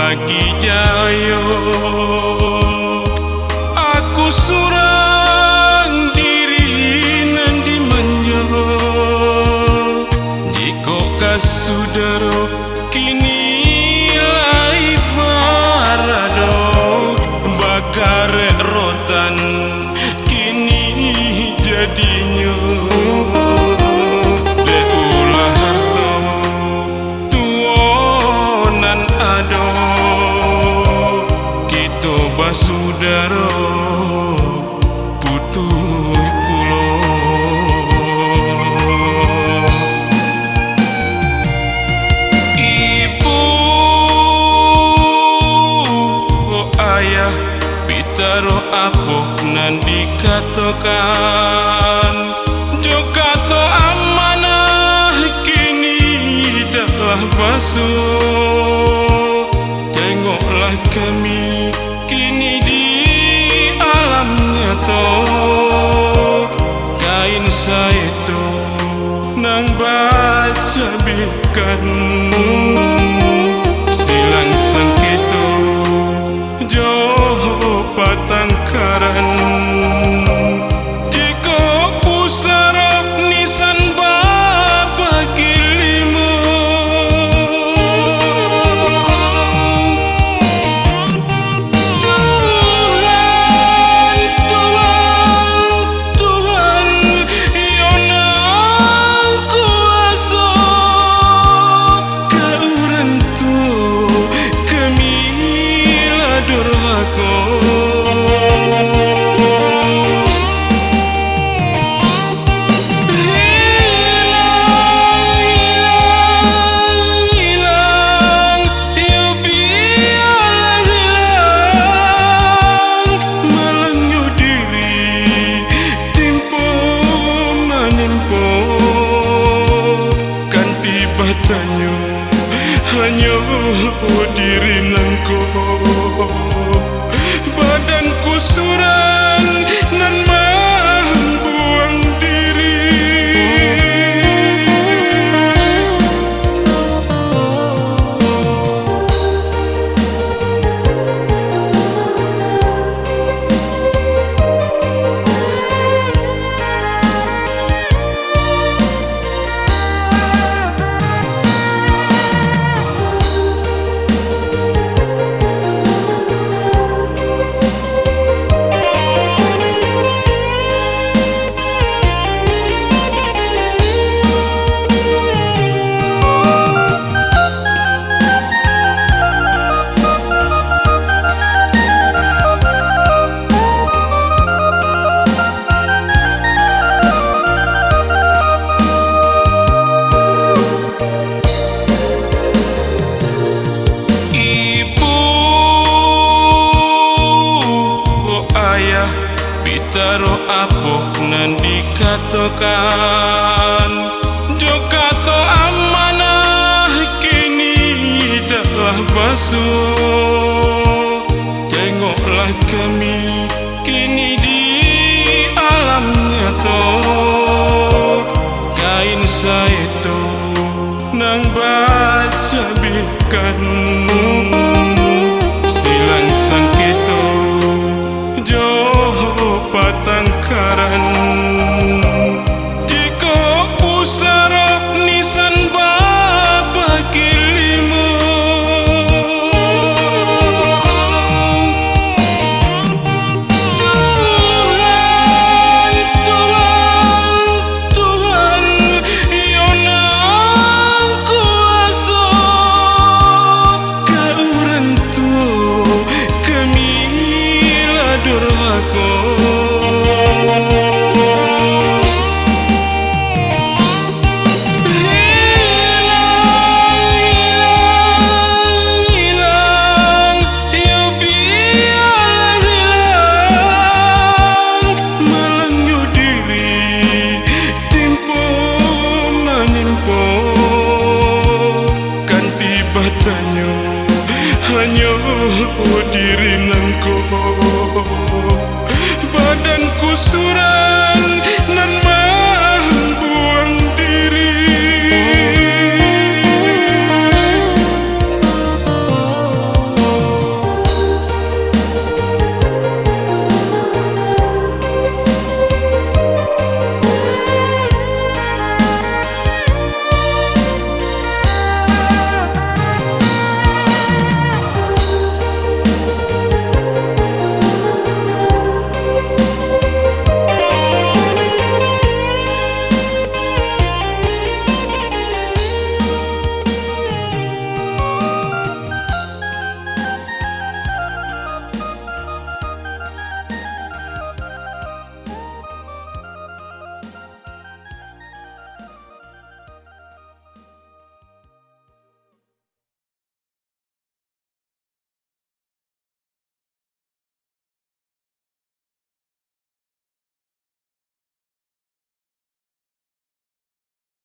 lagi jayo aku surang diri nandi menyo jika kasudaro kini lai parado bakarek rotan kini jadinya leulah harto tuonan ado kita basudaro putuh pulo ibu ayah pitaro apok nan dikatakan juga to amanah kini dah basuh tengoklah kami kini di alam nyata kain saya itu nang baca bikan silang sangkito jauh patangkaran jika usara nisan bagi lima Tuhan yonang kuasa kauran tu kami ladurhaka tanyo hanya diri nangko badanku surang nan membuang diri pitaro apok nan dikatakan juga to amanah kini dah basuh tengoklah kami kini di alam nyata kain saya itu nang baca bikan silang sangkito patangkaran jika usara nisan bagi lima Tuhan yonang kuasa kauran tu kami ladurhaka tanyo hanya diri nangko badanku surang nan